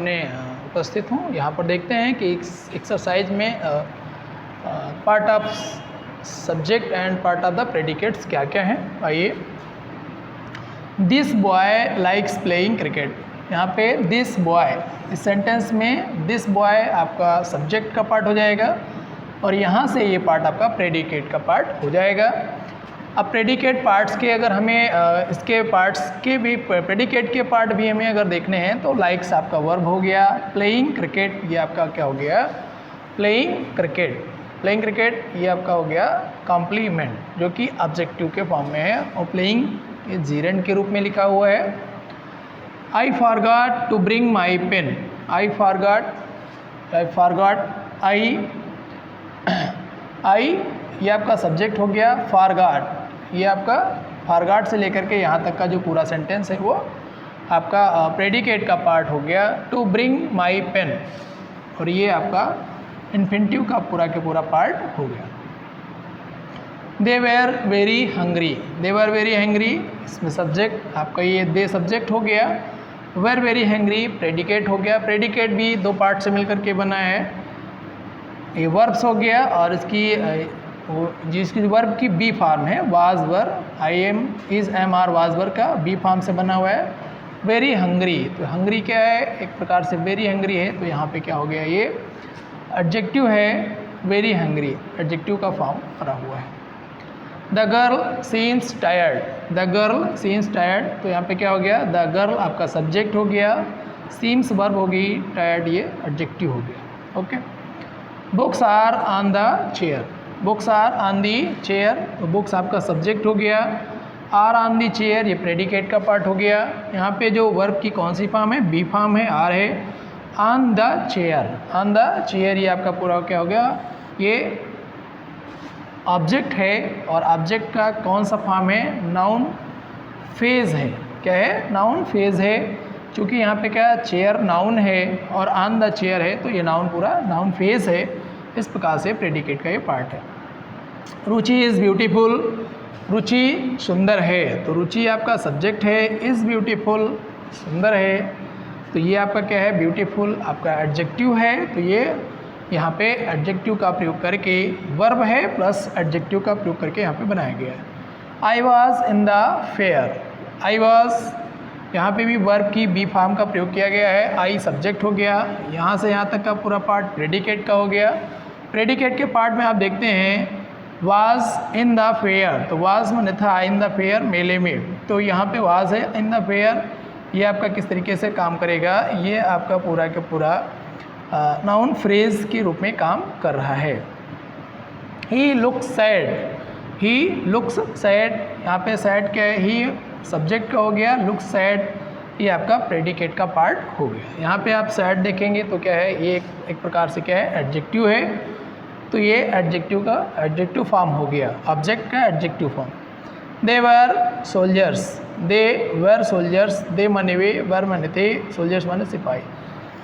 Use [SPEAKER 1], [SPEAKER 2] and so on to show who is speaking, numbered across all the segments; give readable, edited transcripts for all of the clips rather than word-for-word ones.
[SPEAKER 1] सामने उपस्थित हूँ। यहाँ पर देखते हैं कि एक्सरसाइज में part of subject and part of the predicates क्या क्या हैं। आइए, this boy likes playing cricket. यहाँ पे दिस बॉय, इस सेंटेंस में दिस बॉय आपका सब्जेक्ट का पार्ट हो जाएगा और यहाँ से ये पार्ट आपका प्रेडिकेट का पार्ट हो जाएगा। अब प्रेडिकेट पार्ट्स के अगर हमें इसके पार्ट्स के भी प्रेडिकेट के पार्ट भी हमें अगर देखने हैं तो लाइक्स आपका वर्ब हो गया, प्लेइंग क्रिकेट ये आपका क्या हो गया, प्लेइंग क्रिकेट। प्लेइंग क्रिकेट ये आपका हो गया कॉम्प्लीमेंट जो कि ऑब्जेक्टिव के फॉर्म में है और प्लेइंग ये जीरेंड के रूप में लिखा हुआ है। I forgot to bring my pen. I forgot I ये आपका सब्जेक्ट हो गया, फॉरगॉट ये आपका फॉरगॉट से लेकर के यहाँ तक का जो पूरा सेंटेंस है वो आपका प्रेडिकेट का पार्ट हो गया। टू ब्रिंग माई पेन और ये आपका इन्फिनिटिव का पूरा के पूरा पार्ट हो गया। They were very hungry. They were very hungry इसमें सब्जेक्ट आपका ये दे सब्जेक्ट हो गया, वेर वेरी हंग्री प्रेडिकेट हो गया। प्रेडिकेट भी दो पार्ट से मिलकर के बना है, ये वर्ब्स हो गया और इसकी जिसकी वर्ब की बी फॉर्म है was were, I am is am are was were का बी फॉर्म से बना हुआ है। वेरी हंग्री, तो हंग्री क्या है, एक प्रकार से वेरी हंग्री है, तो यहाँ पे क्या हो गया, ये एडजेक्टिव है, वेरी हंग्री एडजेक्टिव का फॉर्म भरा हुआ है। The girl seems tired. The girl seems tired, तो यहाँ पे क्या हो गया, द गर्ल आपका सब्जेक्ट हो गया, सीम्स वर्ब हो गई, टायर्ड ये एडजेक्टिव हो गया। Okay, books are on the chair. Books are on the chair, तो बुक्स आपका सब्जेक्ट हो गया, आर ऑन दी चेयर ये प्रेडिकेट का पार्ट हो गया। यहाँ पे जो वर्ब की कौन सी फॉर्म है, बी फॉर्म है, आर है। On the chair, on the chair ये आपका पूरा क्या हो गया, ये ऑब्जेक्ट है और ऑब्जेक्ट का कौन सा फॉर्म है, नाउन फेज है। क्या है, नाउन फेज है, क्योंकि यहाँ पे क्या चेयर नाउन है और ऑन द चेयर है, तो ये नाउन पूरा नाउन फेज है। इस प्रकार से प्रेडिकेट का ये पार्ट है। रुचि इज़ ब्यूटीफुल, रुचि सुंदर है, तो रुचि आपका सब्जेक्ट है, इज़ ब्यूटीफुल सुंदर है, तो ये आपका क्या है, ब्यूटीफुल आपका एडजेक्टिव है, तो ये यहाँ पे एडजेक्टिव का प्रयोग करके वर्ब है प्लस एडजेक्टिव का प्रयोग करके यहाँ पे बनाया गया है। I was in the fair. I was यहाँ पे भी वर्ब की बी फॉर्म का प्रयोग किया गया है, आई सब्जेक्ट हो गया, यहाँ से यहाँ तक का पूरा पार्ट प्रेडिकेट का हो गया। प्रेडिकेट के पार्ट में आप देखते हैं वाज इन द फेयर, तो वाज मैंने था इन द फेयर मेले में, तो यहाँ पे वाज है इन द फेयर, ये आपका किस तरीके से काम करेगा, ये आपका पूरा के पूरा नाउन फ्रेज के रूप में काम कर रहा है। He looks sad. He looks sad, यहाँ पे सैड क्या है, ही सब्जेक्ट का हो गया, लुक्स सैड ये आपका प्रेडिकेट का पार्ट हो गया। यहाँ पे आप सैड देखेंगे तो क्या है, ये एक प्रकार से क्या है, एडजेक्टिव है, तो ये एडजेक्टिव का एडजेक्टिव फॉर्म हो गया, ऑब्जेक्ट का एडजेक्टिव फॉर्म। दे वर सोल्जर्स। दे वर सोल्जर्स, दे माने वे, वर माने थे, सोल्जर्स माने सिपाही।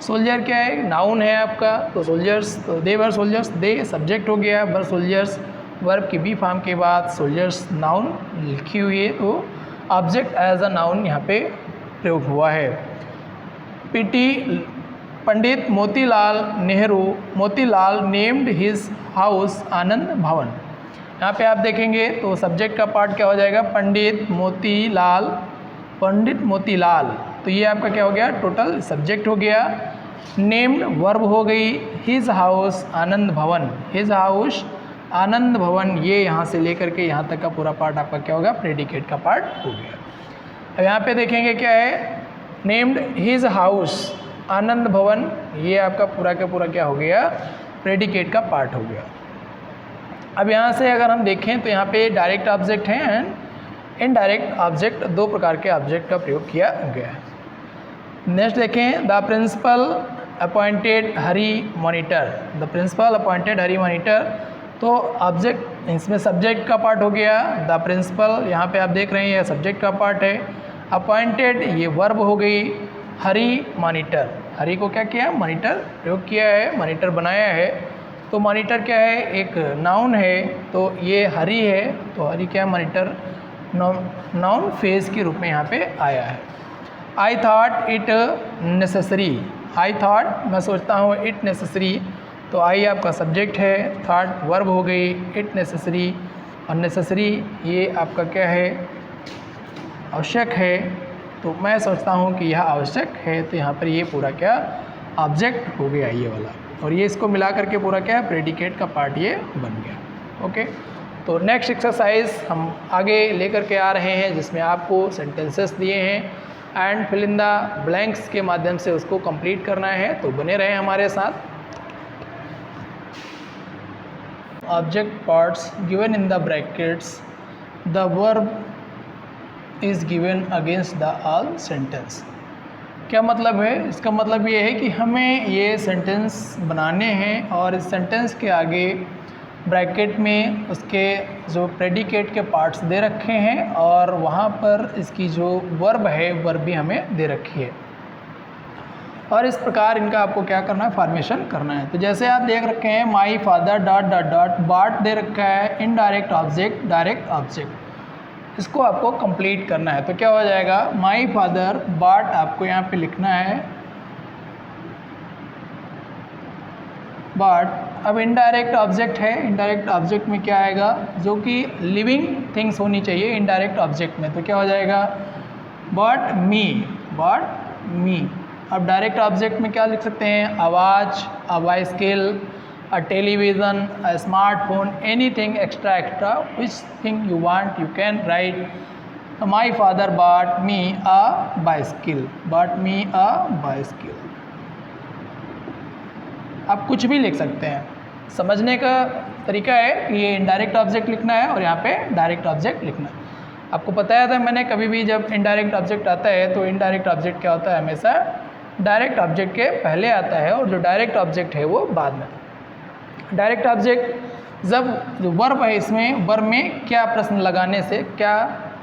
[SPEAKER 1] सोल्जर क्या है, नाउन है आपका, तो सोल्जर्स, तो दे वर सोल्जर्स, दे सब्जेक्ट हो गया, वर सोल्जर्स वर्ब की बी फॉर्म के बाद सोल्जर्स नाउन लिखी हुई है, तो ऑब्जेक्ट एज अ नाउन यहाँ पे प्रयोग हुआ है। पीटी Pandit Motilal Nehru, Motilal named his house Anand Bhavan. यहाँ पे आप देखेंगे तो सब्जेक्ट का पार्ट क्या हो जाएगा, पंडित मोतीलाल, पंडित मोतीलाल, तो ये आपका क्या हो गया, टोटल सब्जेक्ट हो गया, नेम्ड वर्ब हो गई, हिज हाउस आनंद भवन, हिज हाउस आनंद भवन, ये यहाँ से लेकर के यहाँ तक का पूरा पार्ट आपका क्या होगा, प्रेडिकेट का पार्ट हो गया। अब यहाँ पे देखेंगे क्या है, नेम्ड हिज हाउस आनंद भवन, ये आपका पूरा का पूरा क्या हो गया, प्रेडिकेट का पार्ट हो गया। अब यहाँ से अगर हम देखें तो यहाँ पे डायरेक्ट ऑब्जेक्ट हैं एंड इनडायरेक्ट ऑब्जेक्ट, दो प्रकार के ऑब्जेक्ट का प्रयोग किया गया है। नेक्स्ट देखें, the principal appointed Hari monitor. The principal appointed Hari monitor, तो ऑब्जेक्ट इसमें सब्जेक्ट का पार्ट हो गया, द प्रिंसिपल यहाँ पे आप देख रहे हैं ये सब्जेक्ट का पार्ट है, अपॉइंटेड ये वर्ब हो गई, हरी मॉनिटर, हरी को क्या किया, मॉनिटर प्रयोग किया है, मॉनिटर बनाया है, तो मॉनिटर क्या है, एक नाउन है, तो ये हरी है, तो हरी क्या है, मॉनिटर नाउन फेज के रूप में यहाँ पे आया है। I thought it necessary, I thought, मैं सोचता हूँ, इट नेसेसरी, तो आई आपका सब्जेक्ट है, थॉट वर्ब हो गई, इट नेसेसरी, और नेसेसरी ये आपका क्या है, आवश्यक है। तो मैं सोचता हूँ कि यह आवश्यक है, तो यहाँ पर ये पूरा क्या ऑब्जेक्ट हो गया ये वाला, और ये इसको मिला करके पूरा क्या है प्रेडिकेट का पार्ट ये बन गया। ओके, तो नेक्स्ट एक्सरसाइज हम आगे लेकर के आ रहे हैं, जिसमें आपको सेंटेंसेस दिए हैं and fill in the blanks के माध्यम से उसको कंप्लीट करना है, तो बने रहें हमारे साथ। Object parts given in the brackets, the verb is given against the all sentence. क्या मतलब है? इसका मतलब ये है कि हमें ये सेंटेंस बनाने हैं और इस सेंटेंस के आगे ब्रैकेट में उसके जो प्रेडिकेट के पार्ट्स दे रखे हैं और वहाँ पर इसकी जो वर्ब है वर्ब भी हमें दे रखी है, और इस प्रकार इनका आपको क्या करना है, फॉर्मेशन करना है। तो जैसे आप देख रखे हैं my father dot dot dot, बाट दे रखा है, इनडायरेक्ट ऑब्जेक्ट, डायरेक्ट ऑब्जेक्ट, इसको आपको कंप्लीट करना है। तो क्या हो जाएगा, माई फादर बाट आपको यहाँ पे लिखना है बाट। अब इनडायरेक्ट ऑब्जेक्ट है, इनडायरेक्ट ऑब्जेक्ट में क्या आएगा, जो कि लिविंग थिंग्स होनी चाहिए इनडायरेक्ट ऑब्जेक्ट में, तो क्या हो जाएगा बाट मी, बाट मी। अब डायरेक्ट ऑब्जेक्ट में क्या लिख सकते हैं, आवाज़, a bicycle, a television, a smartphone, anything extra which thing you want you can write. My father bought me a bicycle, bought me a bicycle. आप कुछ भी लिख सकते हैं, समझने का तरीका है कि ये इनडायरेक्ट ऑब्जेक्ट लिखना है और यहाँ पे डायरेक्ट ऑब्जेक्ट लिखना है। आपको बताया था मैंने, कभी भी जब इनडायरेक्ट ऑब्जेक्ट आता है तो इनडायरेक्ट ऑब्जेक्ट क्या होता है, हमेशा डायरेक्ट ऑब्जेक्ट के पहले आता है और जो डायरेक्ट ऑब्जेक्ट है वो बाद में। डायरेक्ट ऑब्जेक्ट जब जो वर्ब है, इसमें वर्ब में क्या प्रश्न लगाने से, क्या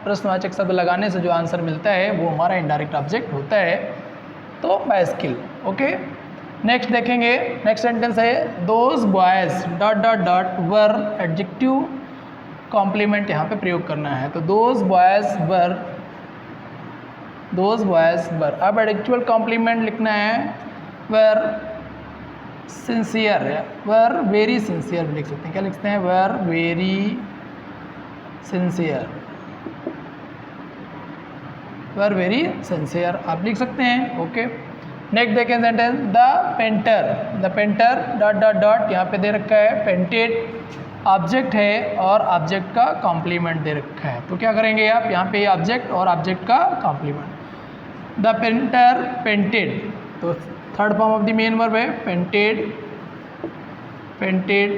[SPEAKER 1] प्रश्नवाचक शब्द लगाने से जो आंसर मिलता है वो हमारा इनडायरेक्ट ऑब्जेक्ट होता है, तो बाइसिकल। ओके, नेक्स्ट देखेंगे, नेक्स्ट सेंटेंस है those boys dot dot dot were, adjective complement यहाँ पे प्रयोग करना है। तो those boys were, those boys were. अब एडजेक्टिव कॉम्प्लीमेंट लिखना है were sincere, were very sincere लिख सकते हैं। क्या लिखते हैं, were very sincere, were very sincere आप लिख सकते हैं। ओके, नेक्स्ट देखें sentence the painter, the painter dot dot dot, यहाँ पे दे रखा है पेंटेड ऑब्जेक्ट है और ऑब्जेक्ट का कॉम्प्लीमेंट दे रखा है। तो क्या करेंगे आप, यहाँ पे ऑब्जेक्ट और ऑब्जेक्ट का कॉम्प्लीमेंट। द पेंटर पेंटेड, तो third form of the main verb है पेंटेड, पेंटेड।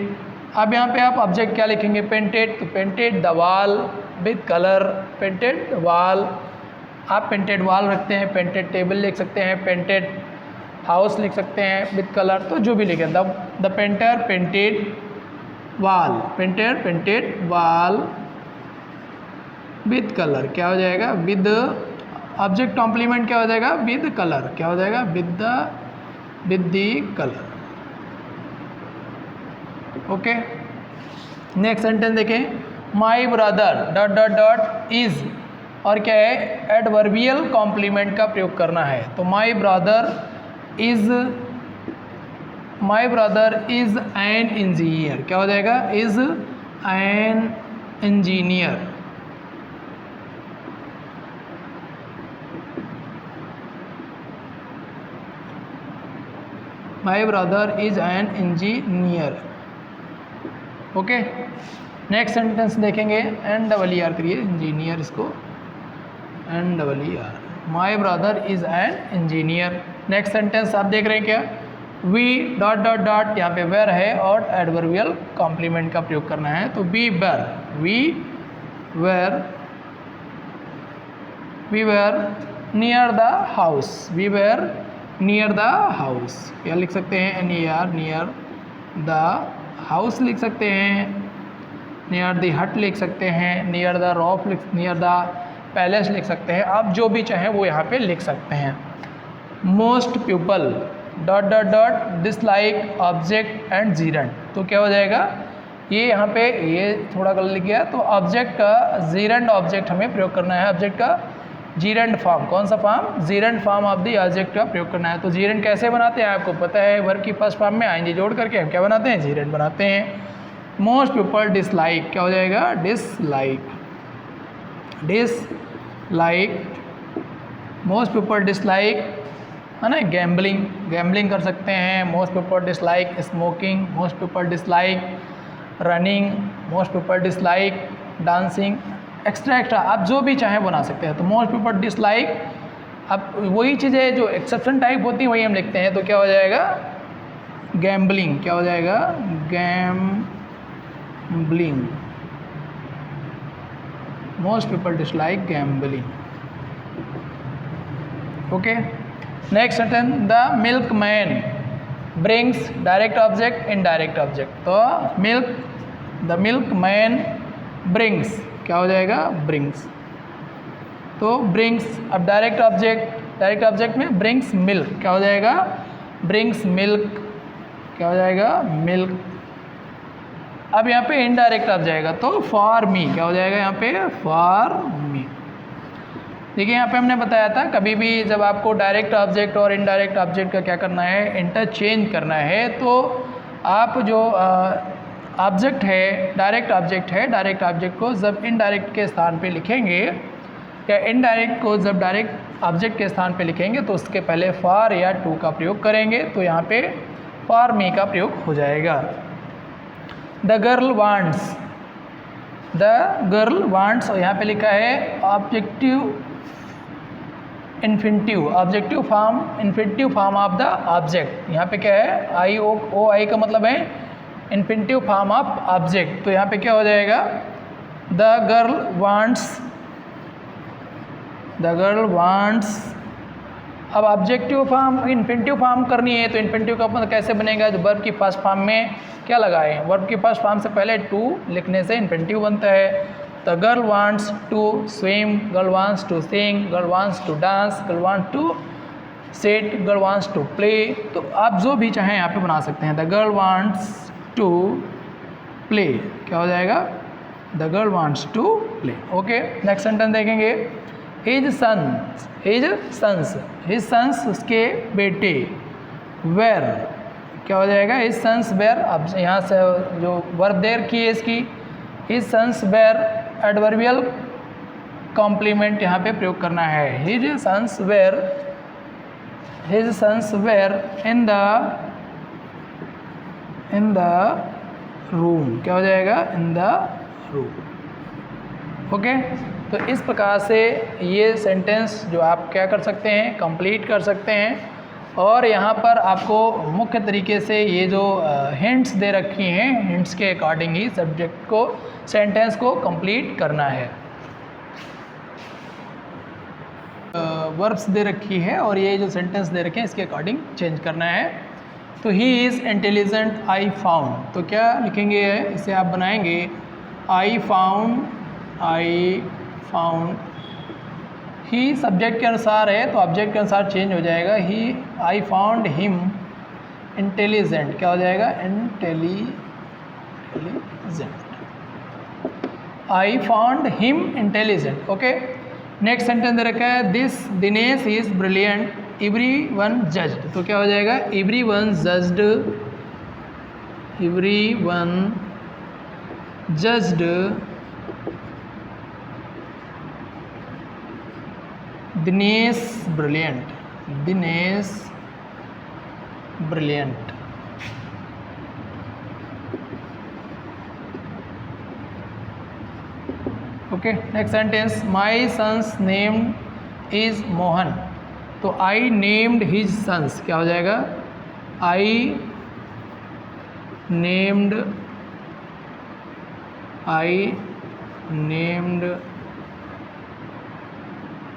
[SPEAKER 1] अब यहाँ पे आप ऑब्जेक्ट क्या लिखेंगे, पेंटेड, तो painted the wall with colour, painted wall, आप पेंटेड वॉल रखते हैं, पेंटेड टेबल लिख सकते हैं, पेंटेड हाउस लिख सकते हैं विद कलर, तो जो भी लिखें। The painter painted wall, painter painted wall with colour, क्या हो जाएगा, विद ऑब्जेक्ट कॉम्प्लीमेंट क्या हो जाएगा, विद कलर, क्या हो जाएगा, with the colour. Okay, next sentence देखें my brother dot dot dot is, और क्या है, एडवर्बियल कॉम्प्लीमेंट का प्रयोग करना है। तो my brother is, my brother is an engineer, क्या हो जाएगा, is an engineer. My brother is an engineer. Okay, next sentence देखेंगे, एन डबल ई आर करिए इंजीनियर, इसको N double E R, my brother is an engineer. Next sentence आप देख रहे हैं क्या, वी डॉट डॉट डॉट, यहाँ पे वेर है और एडवर्बियल कॉम्प्लीमेंट का प्रयोग करना है। तो we were, we were, we were near the house, we were near the house, क्या लिख सकते हैं, N E R, near the house लिख सकते हैं, नियर द हट लिख सकते हैं, near the roof, near the palace लिख सकते हैं, आप जो भी चाहें वो यहाँ पे लिख सकते हैं। Most people dot dot dot dislike object and gerund, तो क्या हो जाएगा, ये यहाँ पे ये थोड़ा गलत लिख गया, तो ऑब्जेक्ट का जीरेंट ऑब्जेक्ट हमें प्रयोग करना है, ऑब्जेक्ट का जीरेंड फॉर्म, कौन सा form? जीरेंड form of the object का प्रयोग करना है। तो जीरेंड कैसे बनाते हैं आपको पता है, वर्ब की फर्स्ट फॉर्म में आएंगे जोड़ करके हम क्या बनाते हैं? जीरेंड बनाते हैं। मोस्ट पीपल डिसलाइक, क्या हो जाएगा? Dislike, dislike, most people dislike है ना, गैम्बलिंग, गैम्बलिंग कर सकते हैं। Most people dislike smoking, most people dislike running, most people dislike dancing, extra extra आप जो भी चाहें बना सकते हैं। तो मोस्ट पीपल डिसलाइक, अब वही चीज़ें जो एक्सेप्शन टाइप होती हैं वही हम लिखते हैं। तो क्या हो जाएगा? गैम्बलिंग, क्या हो जाएगा? Gambling, most people dislike gambling. Okay, next sentence, the milk man brings direct object indirect object. तो milk, the milk man brings, क्या हो जाएगा? ब्रिंग्स। तो ब्रिंग्स, अब डायरेक्ट ऑब्जेक्ट में ब्रिंग्स मिल्क, क्या हो जाएगा? ब्रिंग्स मिल्क, क्या हो जाएगा? मिल्क। अब यहाँ पे इनडायरेक्ट ऑब्जेक्ट जाएगा तो फॉर मी, क्या हो जाएगा यहाँ पे? For me. देखिए यहाँ पे हमने बताया था कभी भी जब आपको डायरेक्ट ऑब्जेक्ट और इनडायरेक्ट ऑब्जेक्ट का क्या करना है? इंटरचेंज करना है। तो आप जो ऑब्जेक्ट है, डायरेक्ट ऑब्जेक्ट है, डायरेक्ट ऑब्जेक्ट को जब इनडायरेक्ट के स्थान पे लिखेंगे या इनडायरेक्ट को जब डायरेक्ट ऑब्जेक्ट के स्थान पे लिखेंगे तो उसके पहले फॉर या टू का प्रयोग करेंगे। तो यहाँ पे फॉर मी का प्रयोग हो जाएगा। The girl wants, the girl wants, यहाँ पे लिखा है objective infinitive, objective form, infinitive form of the object. यहाँ पे क्या है? आई ओ आई का मतलब है इन्फिनिटिव फॉर्म ऑफ ऑब्जेक्ट। तो यहाँ पे क्या हो जाएगा? The girl wants, the girl wants. अब ऑब्जेक्टिव फॉर्म इन्फिनिटिव फॉर्म करनी है तो इन्फिनिटिव का मतलब कैसे बनेगा? जो वर्ब की फर्स्ट फॉर्म में क्या लगाएं? वर्ब की फर्स्ट फॉर्म से पहले टू लिखने से इन्फिनिटिव बनता है। The girl wants to swim, girl wants to sing, girl wants to dance, girl wants to sit, girl wants to play. तो आप जो भी चाहें यहाँ पे बना सकते हैं। The girl wants to play, क्या हो जाएगा? The girl wants to play. Okay, next sentence देखेंगे। His sons, his sons, his sons उसके बेटे, वेर, क्या हो जाएगा? His sons where. अब यहाँ से जो वर्ब देर की है इसकी, his sons where adverbial complement यहाँ पे प्रयोग करना है। His sons where, his sons where in the room, क्या हो जाएगा? इन द रूम। ओके, तो इस प्रकार से ये सेंटेंस जो आप क्या कर सकते हैं? कंप्लीट कर सकते हैं। और यहाँ पर आपको मुख्य तरीके से ये जो हिंट्स दे रखी हैं, हिंट्स के अकॉर्डिंग ही सब्जेक्ट को, सेंटेंस को कंप्लीट करना है। वर्ब्स दे रखी है और ये जो सेंटेंस दे रखे हैं इसके अकॉर्डिंग चेंज करना है। तो he is intelligent I found, तो क्या लिखेंगे? इसे आप बनाएंगे I found, I found. He subject के अनुसार है तो ऑब्जेक्ट के अनुसार चेंज हो जाएगा। He, I found him intelligent, क्या हो जाएगा? Intelligent. I found him intelligent. Okay, next sentence दे रखा है this Dinesh is brilliant everyone judged, तो क्या हो जाएगा? Everyone judged, everyone judged Dinesh brilliant, Dinesh brilliant. Okay, next sentence my sons named is Mohan, तो आई नेम्ड हिज सन्स, क्या हो जाएगा? आई नेम्ड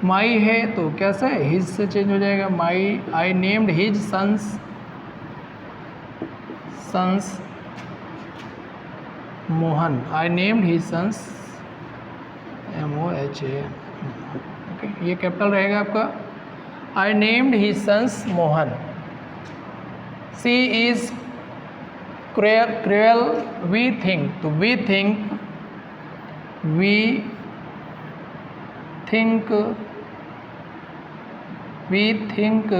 [SPEAKER 1] माई है तो कैसा है? हिज से चेंज हो जाएगा। My, I named his sons Mohan, I named his sons MOHA। Okay, ये कैपिटल रहेगा आपका। I named his sons Mohan. She is cruel we think, तो वी थिंक वी थिंक